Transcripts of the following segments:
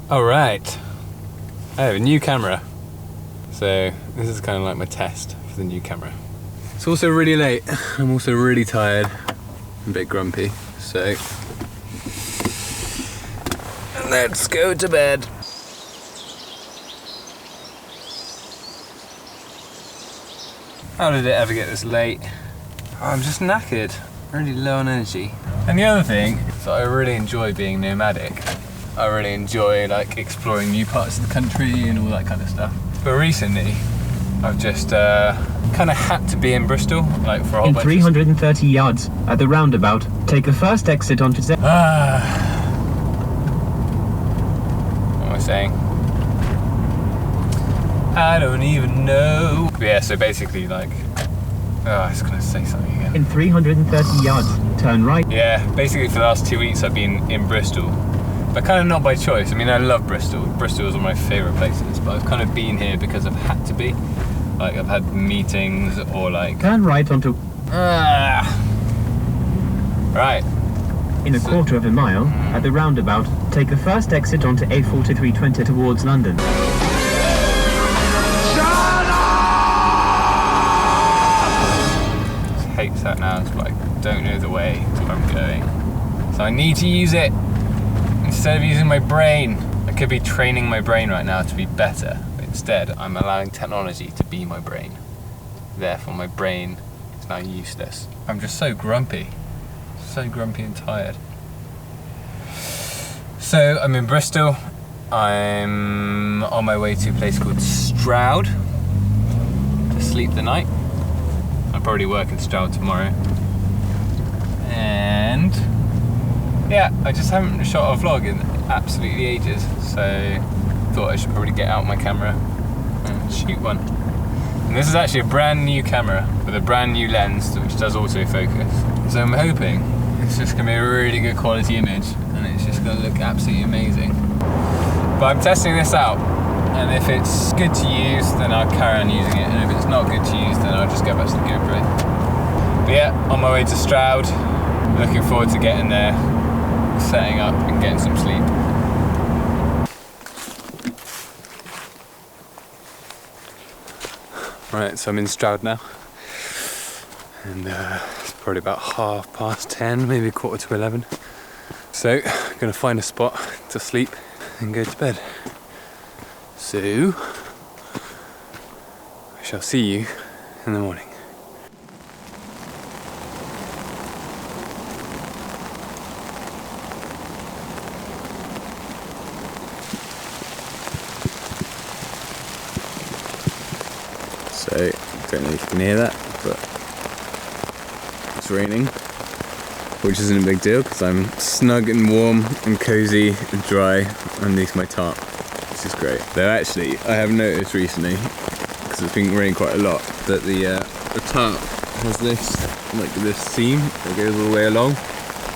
Alright, I have a new camera. So this is kind of like my test for the new camera. It's also really late. I'm also really tired. I'm a bit grumpy. So let's go to bed. How did it ever get this late? Oh, I'm just knackered. Really low on energy. And the other thing is that I really enjoy being nomadic. I really enjoy like exploring new parts of the country and all that kind of stuff. But recently, I've just kind of had to be in Bristol, like for a whole bunch 330 yards at the roundabout, take the first exit onto What am I saying? I don't even know. But yeah, so basically like, I was gonna say something again. In 330 yards, turn right. Yeah, basically for the last 2 weeks I've been in Bristol, but kind of not by choice. I mean, I love Bristol. Bristol is one of my favourite places, but I've kind of been here because I've had to be. Like I've had meetings or like... Turn right onto... Right. In a quarter of a mile, at the roundabout, take the first exit onto A4320 towards London. Hates that now, but I don't know the way to where I'm going. So I need to use it instead of using my brain. I could be training my brain right now to be better, but instead I'm allowing technology to be my brain. Therefore my brain is now useless. I'm just so grumpy and tired. So I'm in Bristol. I'm on my way to a place called Stroud to sleep the night. I'll probably work in Stroud tomorrow. And yeah, I just haven't shot a vlog in absolutely ages, so thought I should probably get out my camera and shoot one. And this is actually a brand new camera with a brand new lens which does autofocus. So I'm hoping it's just gonna be a really good quality image and it's just gonna look absolutely amazing. But I'm testing this out, and if it's good to use, then I'll carry on using it, and if it's not good to use, then I'll just go back to the GoPro. But yeah, on my way to Stroud, looking forward to getting there, setting up and getting some sleep. Right, so I'm in Stroud now, and it's probably about 10:30, maybe 11:15. So, I'm gonna find a spot to sleep and go to bed. So, I shall see you in the morning. So, don't know if you can hear that, but it's raining, which isn't a big deal because I'm snug and warm and cozy and dry underneath my tarp. This is great. Though actually, I have noticed recently, because it's been raining quite a lot, that the tarp has this seam that goes all the way along.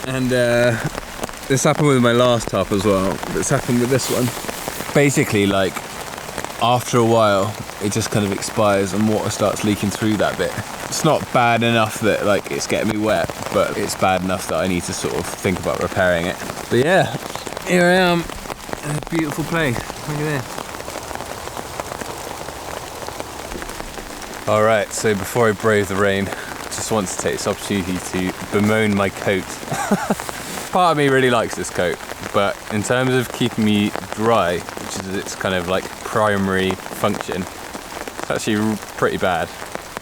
And this happened with my last tarp as well, but it's happened with this one. Basically, like, after a while, it just kind of expires and water starts leaking through that bit. It's not bad enough that like it's getting me wet, but it's bad enough that I need to sort of think about repairing it. But yeah, here I am in a beautiful place. Look at this. Alright, so before I brave the rain, I just want to take this opportunity to bemoan my coat. Part of me really likes this coat, but in terms of keeping me dry, which is its kind of like primary function, it's actually pretty bad.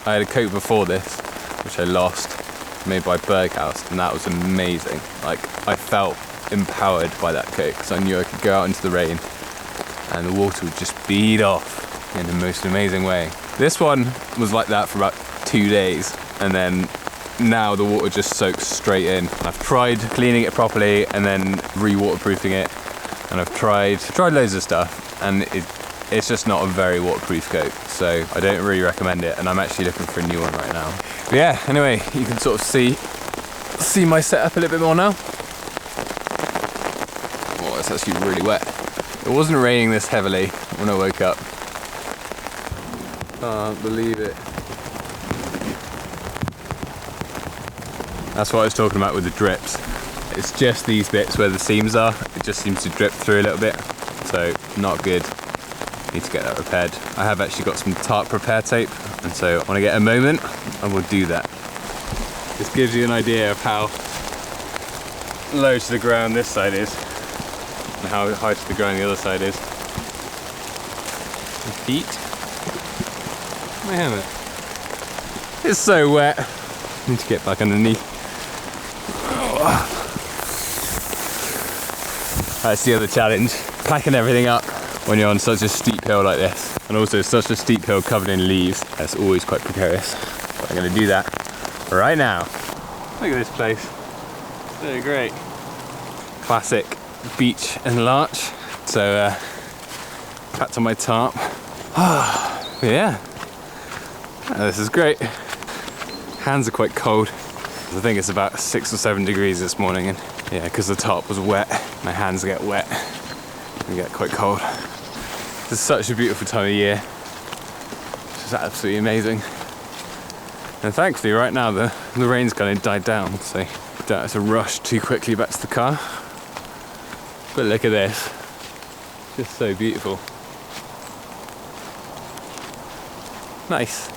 I had a coat before this, which I lost, made by Berghaus, and that was amazing. Like, I felt empowered by that coat, because I knew I could go out into the rain, and the water would just bead off in the most amazing way. This one was like that for about 2 days, and then now the water just soaks straight in. I've tried cleaning it properly and then re-waterproofing it, and I've tried loads of stuff, and it's just not a very waterproof coat, so I don't really recommend it, and I'm actually looking for a new one right now. But yeah, anyway, you can sort of see my setup a little bit more now. Oh, it's actually really wet. It wasn't raining this heavily when I woke up. Can't believe it. That's what I was talking about with the drips. It's just these bits where the seams are, it just seems to drip through a little bit. so not good. Need to get that repaired. I have actually got some tarp repair tape, and so when I get a moment, I will do that. This gives you an idea of how low to the ground this side is, and how high to the ground the other side is. My feet. My helmet. It's so wet. I need to get back underneath. That's the other challenge, packing everything up when you're on such a steep hill like this, and also such a steep hill covered in leaves. That's always quite precarious. But I'm going to do that right now. Look at this place. So great. Classic beach and larch. So back to my tarp. Yeah, this is great. Hands are quite cold. I think it's about 6 or 7 degrees this morning, and yeah, because the tarp was wet, my hands get wet and get quite cold. This is such a beautiful time of year. It's absolutely amazing. And thankfully right now the rain's kind of died down, so you don't have to rush too quickly back to the car. But look at this. Just so beautiful. Nice.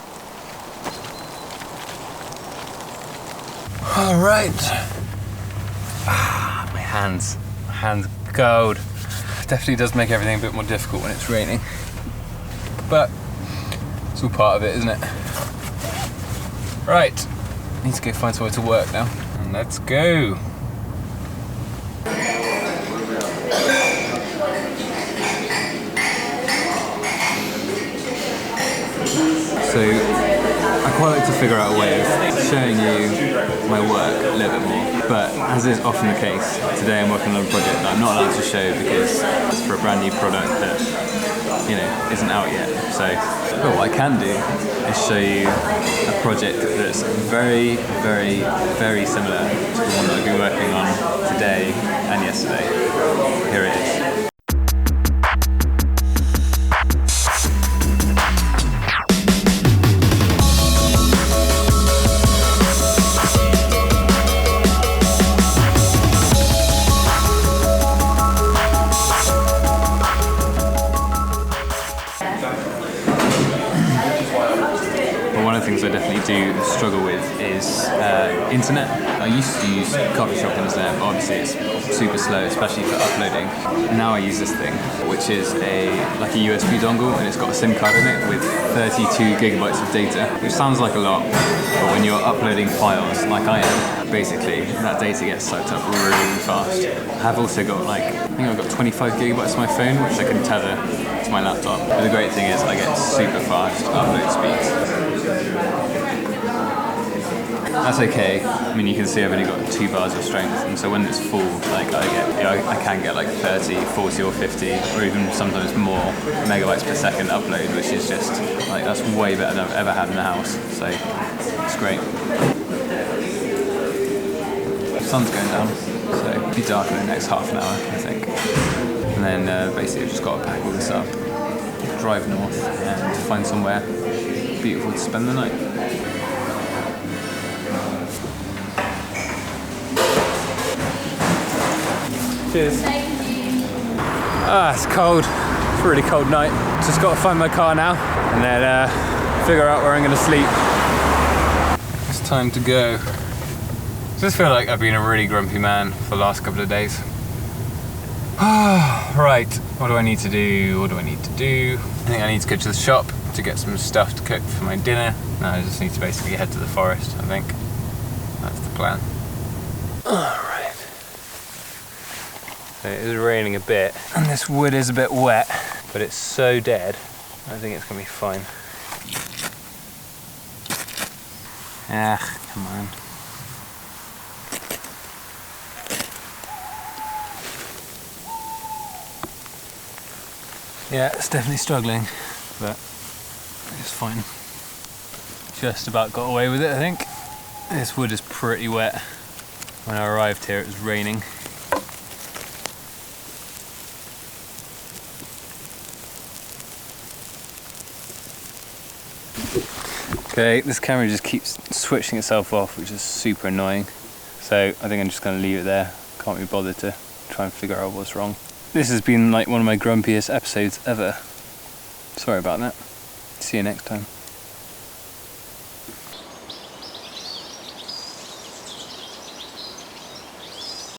All right. My hands cold. Definitely does make everything a bit more difficult when it's raining, but it's all part of it, isn't it? Right, need to go find somewhere to work now, and let's go. So I quite like to figure out a way of showing you my work a little bit more, but as is often the case, today I'm working on a project that I'm not allowed to show because it's for a brand new product that, you know, isn't out yet. So but what I can do is show you a project that's very, very, very similar to the one that I've been working on today and yesterday. Here it is. Things I definitely do struggle with is internet. I used to use coffee shop internet, but obviously it's super slow, especially for uploading. Now I use this thing, which is like a USB dongle, and it's got a SIM card in it with 32 gigabytes of data, which sounds like a lot, but when you're uploading files like I am, basically that data gets soaked up really fast. I have also got I think I've got 25 gigabytes on my phone, which I can tether to my laptop. But the great thing is I get super fast upload speeds. That's okay. I mean, you can see I've only got 2 bars of strength, and so when it's full, I can get 30, 40 or 50, or even sometimes more megabytes per second upload, which is just that's way better than I've ever had in the house. So it's great. The sun's going down, so it'll be dark in the next half an hour, I think. And then basically I've just got to pack all this up, drive north, and find somewhere beautiful to spend the night. Cheers. Ah, it's cold. It's a really cold night. Just got to find my car now and then figure out where I'm going to sleep. It's time to go. I just feel like I've been a really grumpy man for the last couple of days. Right, what do I need to do? What do I need to do? I think I need to go to the shop to get some stuff to cook for my dinner. Now I just need to basically head to the forest, I think. That's the plan. Alright. So it is raining a bit, and this wood is a bit wet, but it's so dead, I think it's going to be fine. Ah, come on. Yeah, it's definitely struggling, but it's fine. Just about got away with it, I think. This wood is pretty wet. When I arrived here, it was raining. Okay, this camera just keeps switching itself off, which is super annoying. So I think I'm just going to leave it there. Can't be bothered to try and figure out what's wrong. This has been like one of my grumpiest episodes ever. Sorry about that. See you next time.